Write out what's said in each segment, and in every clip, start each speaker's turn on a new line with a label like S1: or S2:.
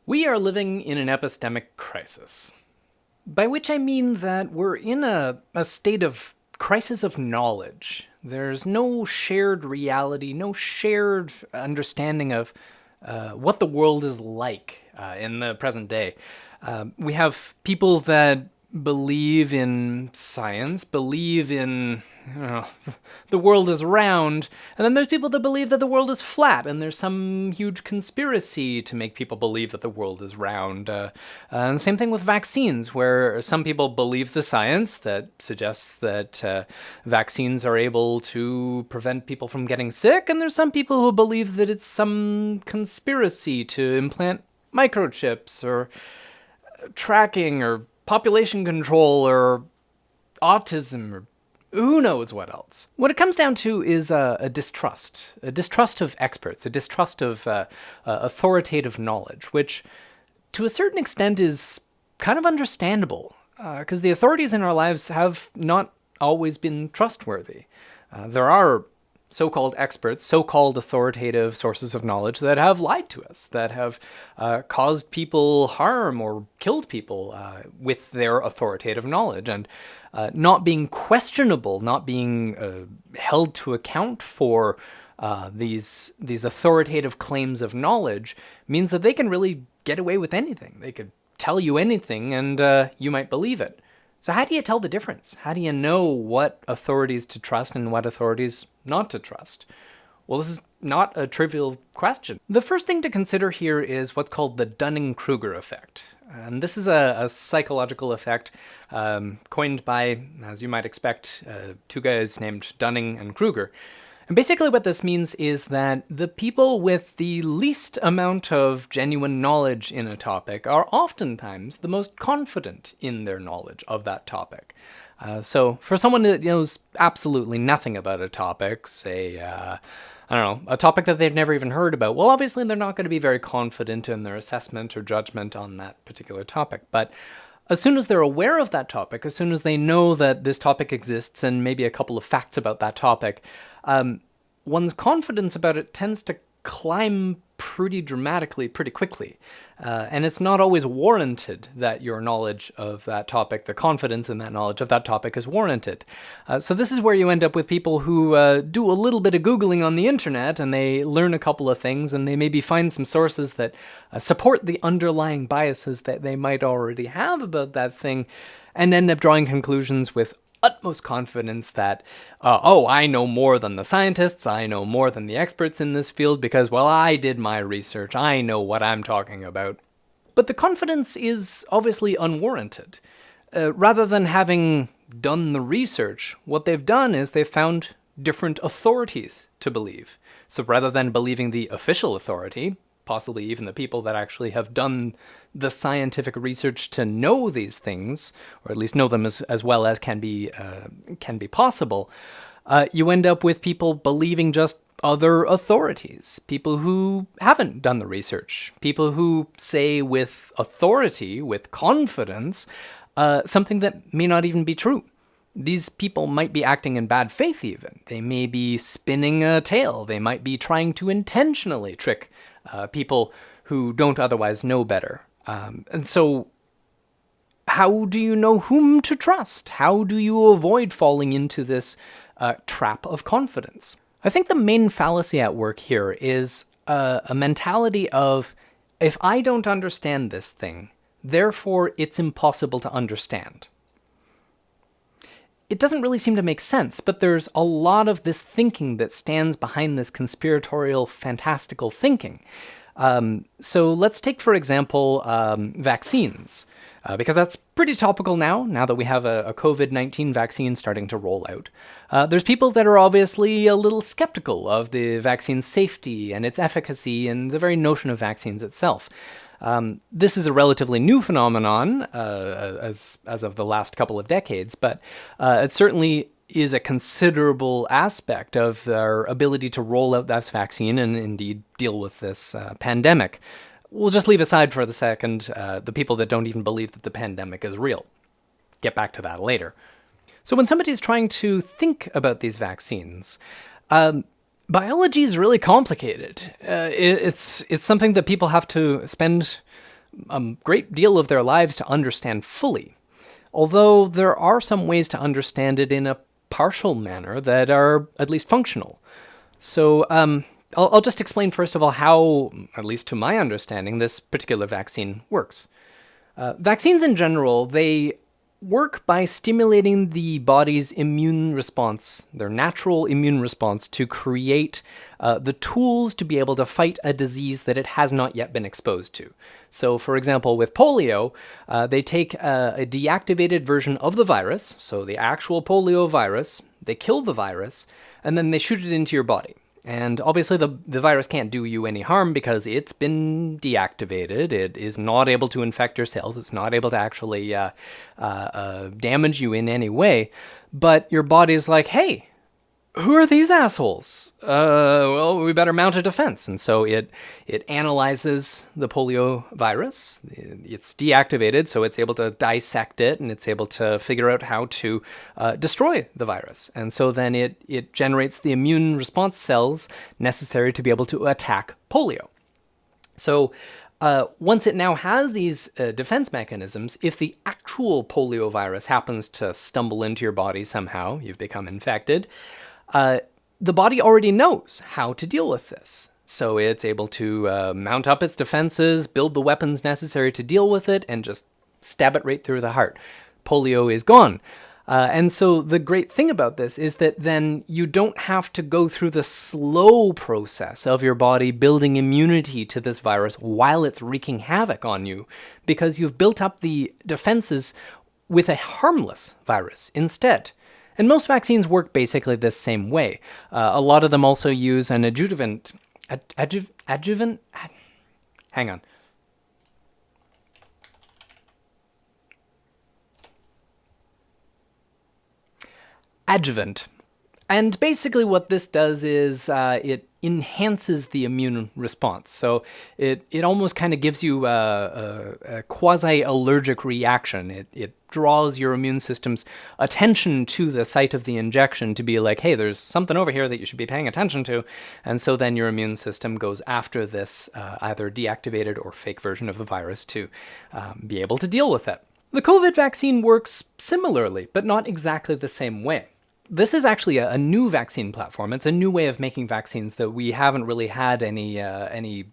S1: We are living in an epistemic crisis, by which I mean that we're in a state of crisis of knowledge. There's no shared reality, no shared understanding of what the world is like in the present day. We have people that believe in science, believe in the world is round, and then there's people that believe that the world is flat, and there's some huge conspiracy to make people believe that the world is round. And the same thing with vaccines, where some people believe the science that suggests that vaccines are able to prevent people from getting sick, and there's some people who believe that it's some conspiracy to implant microchips or tracking or population control or autism or who knows what else. What it comes down to is a distrust of experts, a distrust of authoritative knowledge, which to a certain extent is kind of understandable, because the authorities in our lives have not always been trustworthy. There are so-called experts, so-called authoritative sources of knowledge that have lied to us, that have caused people harm or killed people with their authoritative knowledge. And not being questionable, not being held to account for these authoritative claims of knowledge means that they can really get away with anything. They could tell you anything and you might believe it. So how do you tell the difference? How do you know what authorities to trust and what authorities not to trust? Well, this is not a trivial question. The first thing to consider here is what's called the Dunning-Kruger effect. And this is a psychological effect coined by, as you might expect, two guys named Dunning and Kruger. And basically what this means is that the people with the least amount of genuine knowledge in a topic are oftentimes the most confident in their knowledge of that topic. So for someone that knows absolutely nothing about a topic, say, a topic that they've never even heard about, well, obviously they're not going to be very confident in their assessment or judgment on that particular topic. But as soon as they're aware of that topic, as soon as they know that this topic exists and maybe a couple of facts about that topic, one's confidence about it tends to climb pretty dramatically, pretty quickly. And it's not always warranted that your knowledge of that topic, the confidence in that knowledge of that topic is warranted. So this is where you end up with people who do a little bit of Googling on the internet and they learn a couple of things and they maybe find some sources that support the underlying biases that they might already have about that thing and end up drawing conclusions with utmost confidence that, I know more than the scientists, I know more than the experts in this field because, well, I did my research, I know what I'm talking about. But the confidence is obviously unwarranted. Rather than having done the research, what they've done is they've found different authorities to believe. So rather than believing the official authority, possibly even the people that actually have done the scientific research to know these things, or at least know them as well as can be possible, you end up with people believing just other authorities, people who haven't done the research, people who say with authority, with confidence, something that may not even be true. These people might be acting in bad faith even. They may be spinning a tale. They might be trying to intentionally trick people who don't otherwise know better. And so how do you know whom to trust? How do you avoid falling into this trap of confidence? I think the main fallacy at work here is a mentality of, if I don't understand this thing, therefore it's impossible to understand. It doesn't really seem to make sense, but there's a lot of this thinking that stands behind this conspiratorial, fantastical thinking. So let's take, for example, vaccines, because that's pretty topical now that we have a COVID-19 vaccine starting to roll out. There's people that are obviously a little skeptical of the vaccine's safety and its efficacy and the very notion of vaccines itself. This is a relatively new phenomenon as of the last couple of decades, but it certainly is a considerable aspect of their ability to roll out this vaccine and indeed deal with this pandemic. We'll just leave aside for the second the people that don't even believe that the pandemic is real. Get back to that later. So when somebody's trying to think about these vaccines, biology is really complicated. It's something that people have to spend a great deal of their lives to understand fully. Although there are some ways to understand it in a partial manner that are at least functional. So I'll just explain first of all how, at least to my understanding, this particular vaccine works. Vaccines in general, they work by stimulating the body's immune response, their natural immune response, to create the tools to be able to fight a disease that it has not yet been exposed to. So, for example, with polio, they take a deactivated version of the virus, so the actual polio virus, they kill the virus, and then they shoot it into your body. And obviously the virus can't do you any harm because it's been deactivated. It is not able to infect your cells. It's not able to actually damage you in any way. But your body's like, hey, who are these assholes? Well, we better mount a defense. And so it analyzes the polio virus. It's deactivated, so it's able to dissect it, and it's able to figure out how to destroy the virus. And so then it generates the immune response cells necessary to be able to attack polio. So once it now has these defense mechanisms, if the actual polio virus happens to stumble into your body somehow, you've become infected, the body already knows how to deal with this. So it's able to mount up its defenses, build the weapons necessary to deal with it, and just stab it right through the heart. Polio is gone. And so the great thing about this is that then you don't have to go through the slow process of your body building immunity to this virus while it's wreaking havoc on you, because you've built up the defenses with a harmless virus instead. And most vaccines work basically the same way. A lot of them also use an adjuvant. Hang on. Adjuvant. And basically what this does is it enhances the immune response. So it almost kind of gives you a quasi-allergic reaction. It draws your immune system's attention to the site of the injection to be like, hey, there's something over here that you should be paying attention to. And so then your immune system goes after this either deactivated or fake version of the virus to be able to deal with it. The COVID vaccine works similarly, but not exactly the same way. This is actually a new vaccine platform. It's a new way of making vaccines that we haven't really had any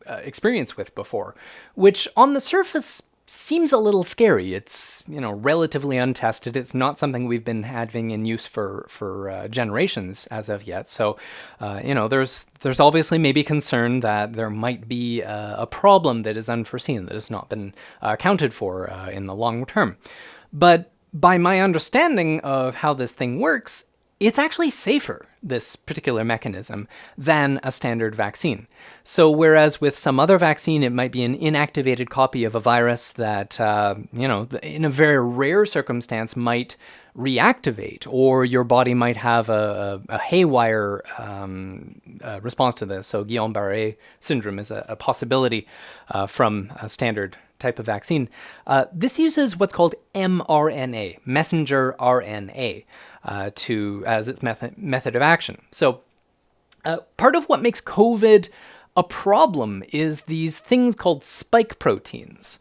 S1: experience with before, which on the surface seems a little scary. It's, relatively untested. It's not something we've been having in use for generations as of yet. So, there's obviously maybe concern that there might be a problem that is unforeseen, that has not been accounted for in the long term. But by my understanding of how this thing works, it's actually safer, this particular mechanism, than a standard vaccine. So whereas with some other vaccine, it might be an inactivated copy of a virus that, in a very rare circumstance might reactivate, or your body might have a haywire response to this. So Guillain-Barré syndrome is a possibility from a standard type of vaccine. This uses what's called mRNA, messenger RNA, as its method of action. So part of what makes COVID a problem is these things called spike proteins.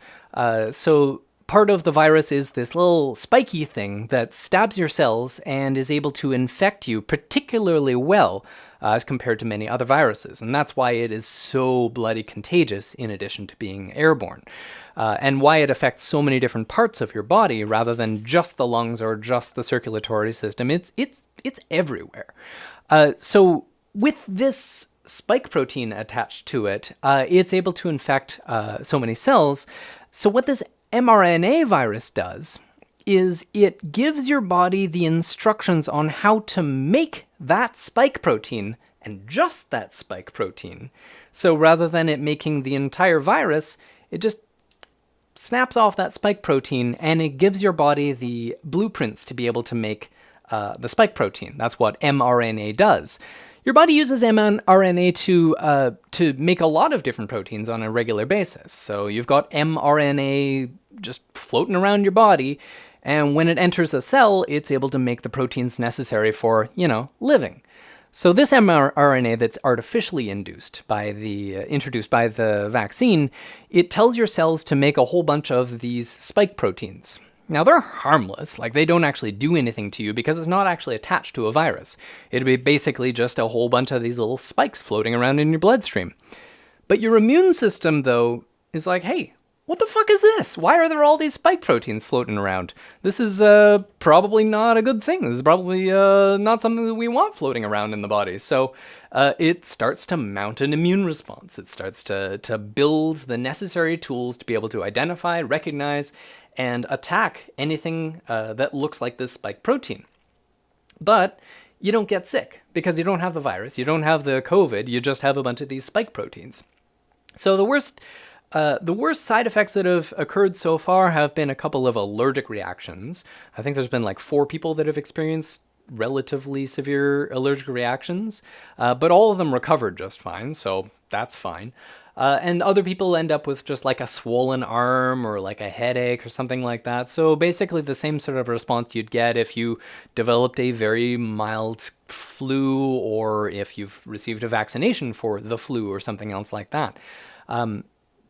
S1: So part of the virus is this little spiky thing that stabs your cells and is able to infect you particularly well as compared to many other viruses. And that's why it is so bloody contagious in addition to being airborne. And why it affects so many different parts of your body rather than just the lungs or just the circulatory system. It's everywhere. So with this spike protein attached to it, it's able to infect so many cells. So what this mRNA virus does is it gives your body the instructions on how to make that spike protein, and just that spike protein. So rather than it making the entire virus, it just snaps off that spike protein, and it gives your body the blueprints to be able to make the spike protein. That's what mRNA does. Your body uses mRNA to make a lot of different proteins on a regular basis. So you've got mRNA just floating around your body, and when it enters a cell, it's able to make the proteins necessary for, living. So this mRNA that's artificially introduced by the vaccine, it tells your cells to make a whole bunch of these spike proteins. Now they're harmless, like they don't actually do anything to you because it's not actually attached to a virus. It'd be basically just a whole bunch of these little spikes floating around in your bloodstream. But your immune system, though, is like, hey, what the fuck is this? Why are there all these spike proteins floating around? This is probably not a good thing. This is probably not something that we want floating around in the body. So it starts to mount an immune response. It starts to build the necessary tools to be able to identify, recognize, and attack anything that looks like this spike protein. But you don't get sick because you don't have the virus. You don't have the COVID. You just have a bunch of these spike proteins. So the worst side effects that have occurred so far have been a couple of allergic reactions. I think there's been like 4 people that have experienced relatively severe allergic reactions, but all of them recovered just fine, so that's fine. And other people end up with just like a swollen arm or like a headache or something like that. So basically the same sort of response you'd get if you developed a very mild flu or if you've received a vaccination for the flu or something else like that.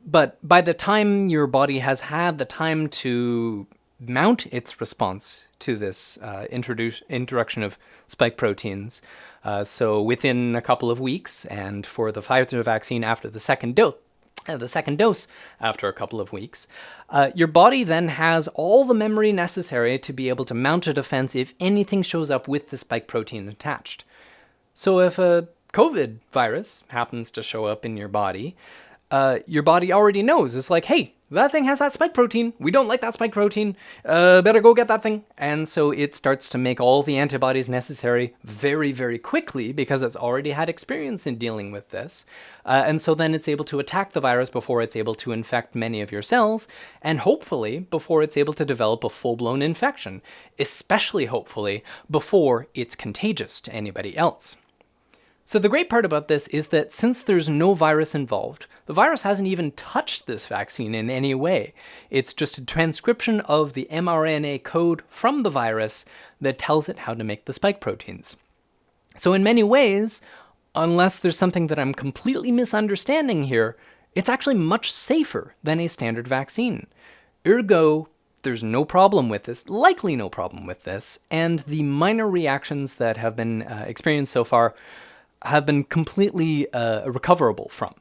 S1: But by the time your body has had the time to mount its response to this introduction of spike proteins, so within a couple of weeks, and for the Pfizer vaccine after the second dose after a couple of weeks, your body then has all the memory necessary to be able to mount a defense if anything shows up with the spike protein attached. So if a COVID virus happens to show up in your body already knows. It's like, hey, that thing has that spike protein. We don't like that spike protein. Better go get that thing. And so it starts to make all the antibodies necessary very, very quickly because it's already had experience in dealing with this. And so then it's able to attack the virus before it's able to infect many of your cells, and hopefully before it's able to develop a full-blown infection, especially hopefully before it's contagious to anybody else. So the great part about this is that since there's no virus involved, the virus hasn't even touched this vaccine in any way. It's just a transcription of the mRNA code from the virus that tells it how to make the spike proteins. So in many ways, unless there's something that I'm completely misunderstanding here, it's actually much safer than a standard vaccine. Ergo, there's no problem with this, likely no problem with this, and the minor reactions that have been experienced so far have been completely recoverable from.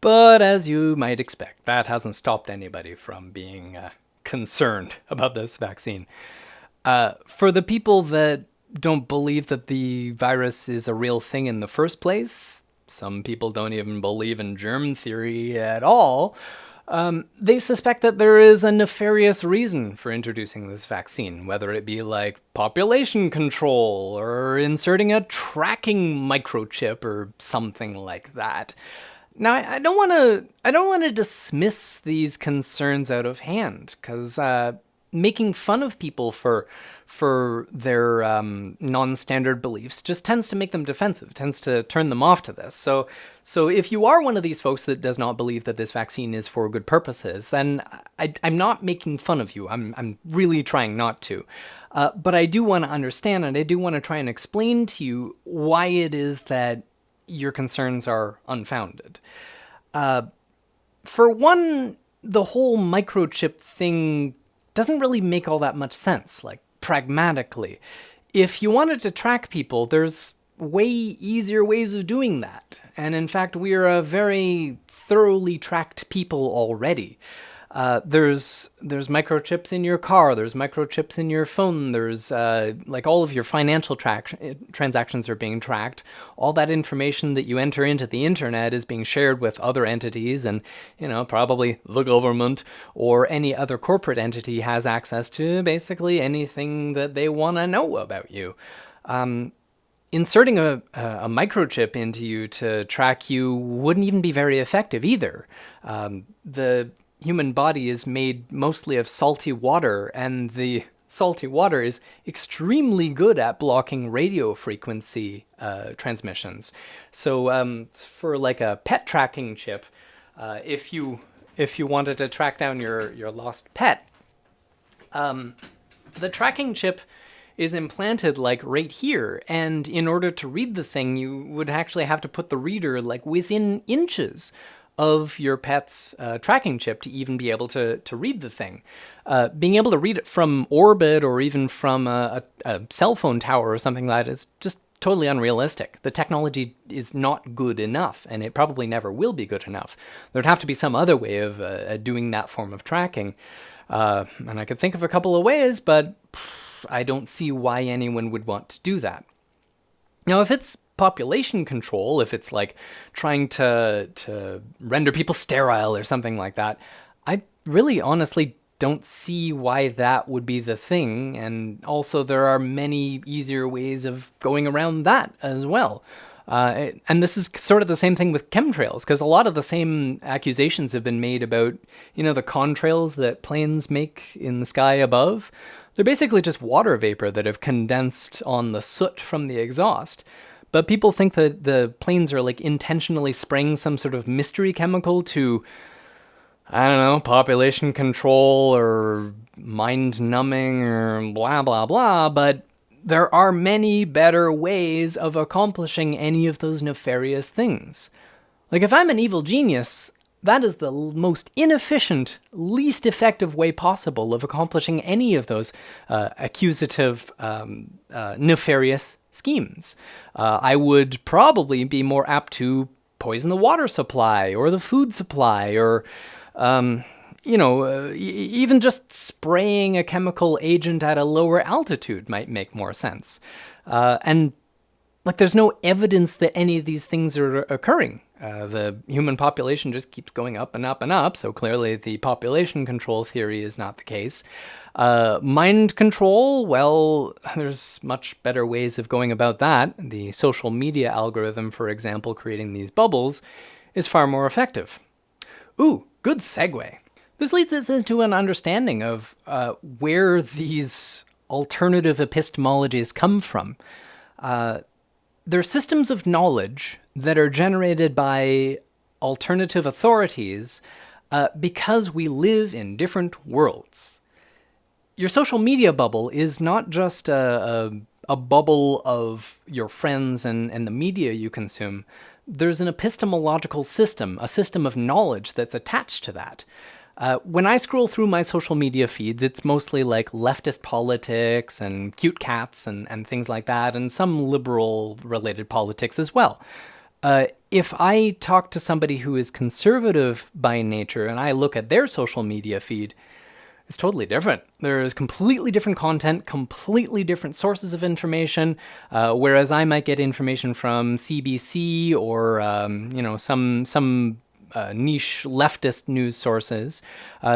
S1: But as you might expect, that hasn't stopped anybody from being concerned about this vaccine. For the people that don't believe that the virus is a real thing in the first place, some people don't even believe in germ theory at all, they suspect that there is a nefarious reason for introducing this vaccine, whether it be like population control or inserting a tracking microchip or something like that. Now, I don't want to dismiss these concerns out of hand, because making fun of people for their non-standard beliefs just tends to make them defensive, tends to turn them off to this. So if you are one of these folks that does not believe that this vaccine is for good purposes, then I'm not making fun of you. I'm really trying not to. But I do want to understand, and I do want to try and explain to you why it is that your concerns are unfounded. For one, the whole microchip thing doesn't really make all that much sense, like pragmatically. If you wanted to track people, there's way easier ways of doing that. And in fact, we are a very thoroughly tracked people already. There's microchips in your car, there's microchips in your phone, there's like all of your financial transactions are being tracked. All that information that you enter into the internet is being shared with other entities, and probably the government or any other corporate entity has access to basically anything that they want to know about you. Inserting a microchip into you to track you wouldn't even be very effective either. The human body is made mostly of salty water, and the salty water is extremely good at blocking radio frequency transmissions. So for like a pet tracking chip, if you wanted to track down your lost pet, the tracking chip is implanted like right here. And in order to read the thing, you would actually have to put the reader like within inches of your pet's tracking chip to even be able to read the thing. Being able to read it from orbit or even from a cell phone tower or something like that is just totally unrealistic. The technology is not good enough, and it probably never will be good enough. There'd have to be some other way of doing that form of tracking. And I could think of a couple of ways, but I don't see why anyone would want to do that. Now, if it's population control, if it's like trying to render people sterile or something like that, I really honestly don't see why that would be the thing. And also there are many easier ways of going around that as well. And this is sort of the same thing with chemtrails, because a lot of the same accusations have been made about, the contrails that planes make in the sky above. They're basically just water vapor that have condensed on the soot from the exhaust. But people think that the planes are like intentionally spraying some sort of mystery chemical to, I don't know, population control or mind numbing or blah, blah, blah. But there are many better ways of accomplishing any of those nefarious things. Like if I'm an evil genius, that is the most inefficient, least effective way possible of accomplishing any of those accusative, nefarious schemes. I would probably be more apt to poison the water supply or the food supply or, even just spraying a chemical agent at a lower altitude might make more sense. And there's no evidence that any of these things are occurring. The human population just keeps going up and up and up, so clearly the population control theory is not the case. Mind control, well, there's much better ways of going about that. The social media algorithm, for example, creating these bubbles, is far more effective. Ooh, good segue. This leads us into an understanding of where these alternative epistemologies come from. They're systems of knowledge that are generated by alternative authorities because we live in different worlds. Your social media bubble is not just a bubble of your friends and the media you consume. There's an epistemological system, a system of knowledge that's attached to that. When I scroll through my social media feeds, it's mostly like leftist politics and cute cats and things like that, and some liberal-related politics as well. If I talk to somebody who is conservative by nature and I look at their social media feed, it's totally different. There's completely different content, completely different sources of information, whereas I might get information from CBC or, some niche leftist news sources.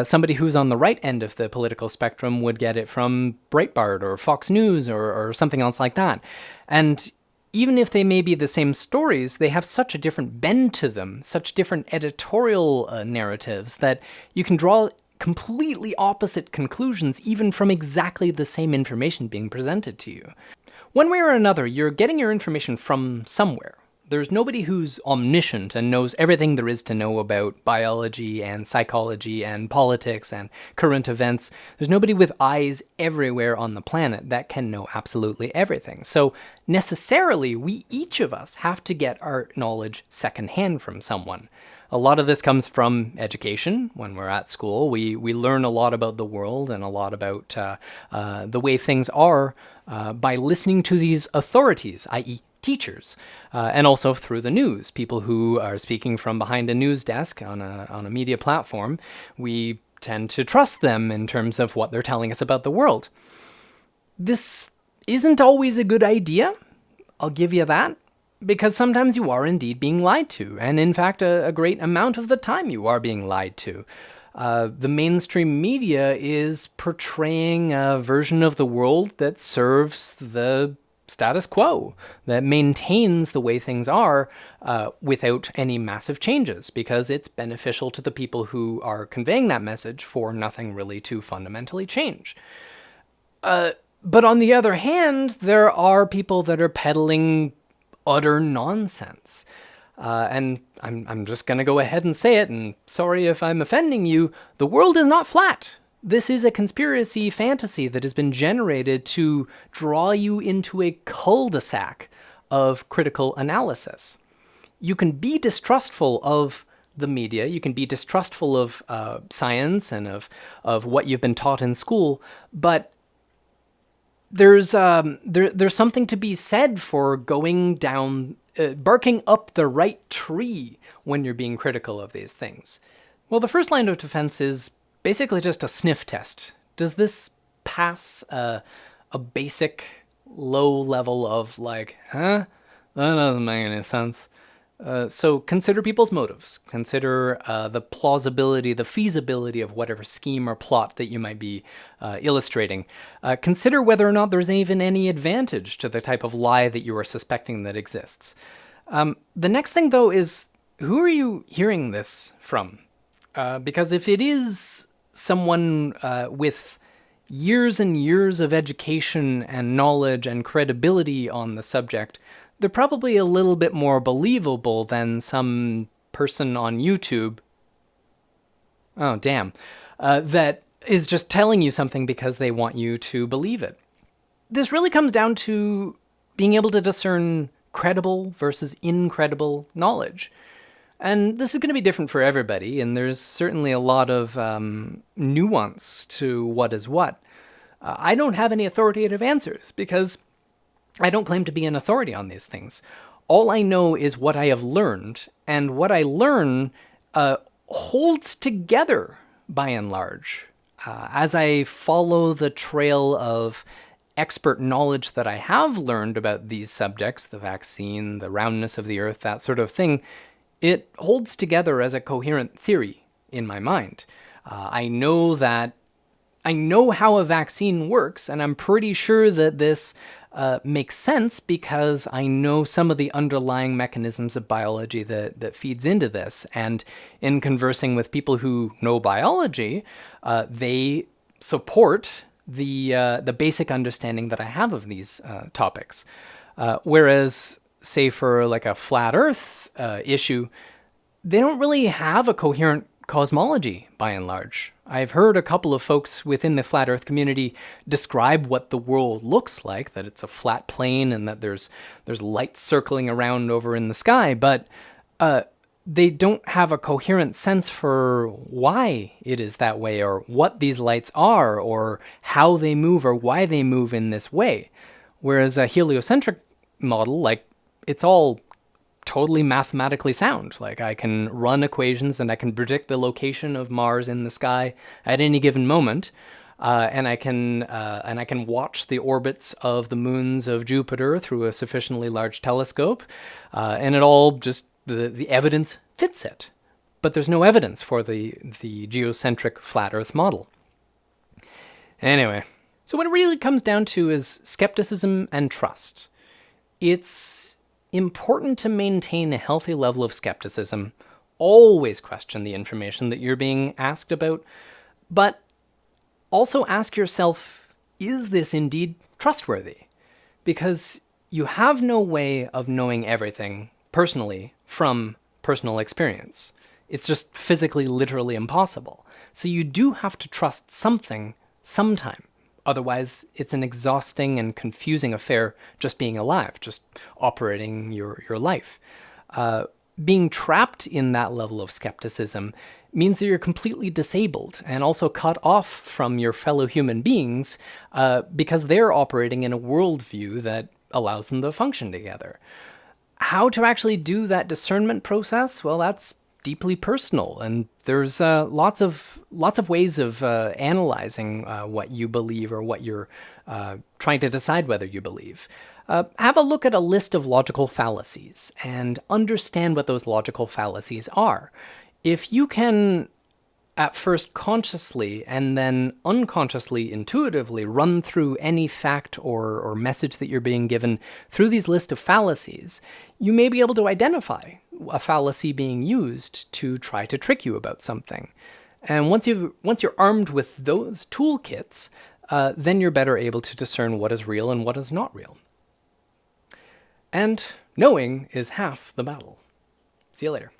S1: Somebody who's on the right end of the political spectrum would get it from Breitbart or Fox News or something else like that. And even if they may be the same stories, they have such a different bend to them, such different editorial narratives that you can draw completely opposite conclusions even from exactly the same information being presented to you. One way or another, you're getting your information from somewhere. There's nobody who's omniscient and knows everything there is to know about biology and psychology and politics and current events. There's nobody with eyes everywhere on the planet that can know absolutely everything. So necessarily, we each of us have to get our knowledge secondhand from someone. A lot of this comes from education. When we're at school, we learn a lot about the world and a lot about the way things are by listening to these authorities, i.e. teachers, and also through the news, people who are speaking from behind a news desk on a media platform. We tend to trust them in terms of what they're telling us about the world. This isn't always a good idea, I'll give you that, because sometimes you are indeed being lied to, and in fact a great amount of the time you are being lied to. The mainstream media is portraying a version of the world that serves the status quo, that maintains the way things are without any massive changes, because it's beneficial to the people who are conveying that message for nothing really to fundamentally change. But on the other hand, there are people that are peddling utter nonsense. And I'm just going to go ahead and say it, and sorry if I'm offending you, the world is not flat. This is a conspiracy fantasy that has been generated to draw you into a cul-de-sac of critical analysis. You can be distrustful of the media, you can be distrustful of science and of what you've been taught in school, but there's something to be said for going down, barking up the right tree when you're being critical of these things. Well, the first line of defense is basically just a sniff test. Does this pass a basic low level of like, huh? That doesn't make any sense. So consider people's motives. Consider the plausibility, the feasibility of whatever scheme or plot that you might be illustrating. Consider whether or not there's even any advantage to the type of lie that you are suspecting that exists. The next thing, though, is who are you hearing this from? Because if it is someone with years and years of education and knowledge and credibility on the subject, they're probably a little bit more believable than some person on YouTube, oh damn, that is just telling you something because they want you to believe it. This really comes down to being able to discern credible versus incredible knowledge. And this is going to be different for everybody, and there's certainly a lot of nuance to what is what. I don't have any authoritative answers because I don't claim to be an authority on these things. All I know is what I have learned, and what I learn holds together by and large. As I follow the trail of expert knowledge that I have learned about these subjects, the vaccine, the roundness of the earth, that sort of thing, it holds together as a coherent theory in my mind. I know how a vaccine works, and I'm pretty sure that this makes sense because I know some of the underlying mechanisms of biology that feeds into this. And in conversing with people who know biology, they support the basic understanding that I have of these topics. Whereas, say for like a flat Earth issue, they don't really have a coherent cosmology by and large. I've heard a couple of folks within the flat Earth community describe what the world looks like, that it's a flat plane and that there's lights circling around over in the sky, but they don't have a coherent sense for why it is that way, or what these lights are, or how they move, or why they move in this way. Whereas a heliocentric model, like, it's all totally mathematically sound. Like, I can run equations and I can predict the location of Mars in the sky at any given moment, and I can watch the orbits of the moons of Jupiter through a sufficiently large telescope, and it all just the evidence fits it. But there's no evidence for the geocentric flat Earth model. Anyway, so what it really comes down to is skepticism and trust. It's important to maintain a healthy level of skepticism. Always question the information that you're being asked about, but also ask yourself, is this indeed trustworthy? Because you have no way of knowing everything personally from personal experience. It's just physically, literally impossible. So you do have to trust something sometime. Otherwise, it's an exhausting and confusing affair just being alive, just operating your life. Being trapped in that level of skepticism means that you're completely disabled and also cut off from your fellow human beings because they're operating in a worldview that allows them to function together. How to actually do that discernment process? Well, that's deeply personal, and there's lots of ways of analyzing what you believe or what you're trying to decide whether you believe. Have a look at a list of logical fallacies and understand what those logical fallacies are. If you can at first consciously and then unconsciously, intuitively run through any fact or message that you're being given through these list of fallacies, you may be able to identify a fallacy being used to try to trick you about something. And once you're armed with those toolkits, then you're better able to discern what is real and what is not real. And knowing is half the battle. See you later.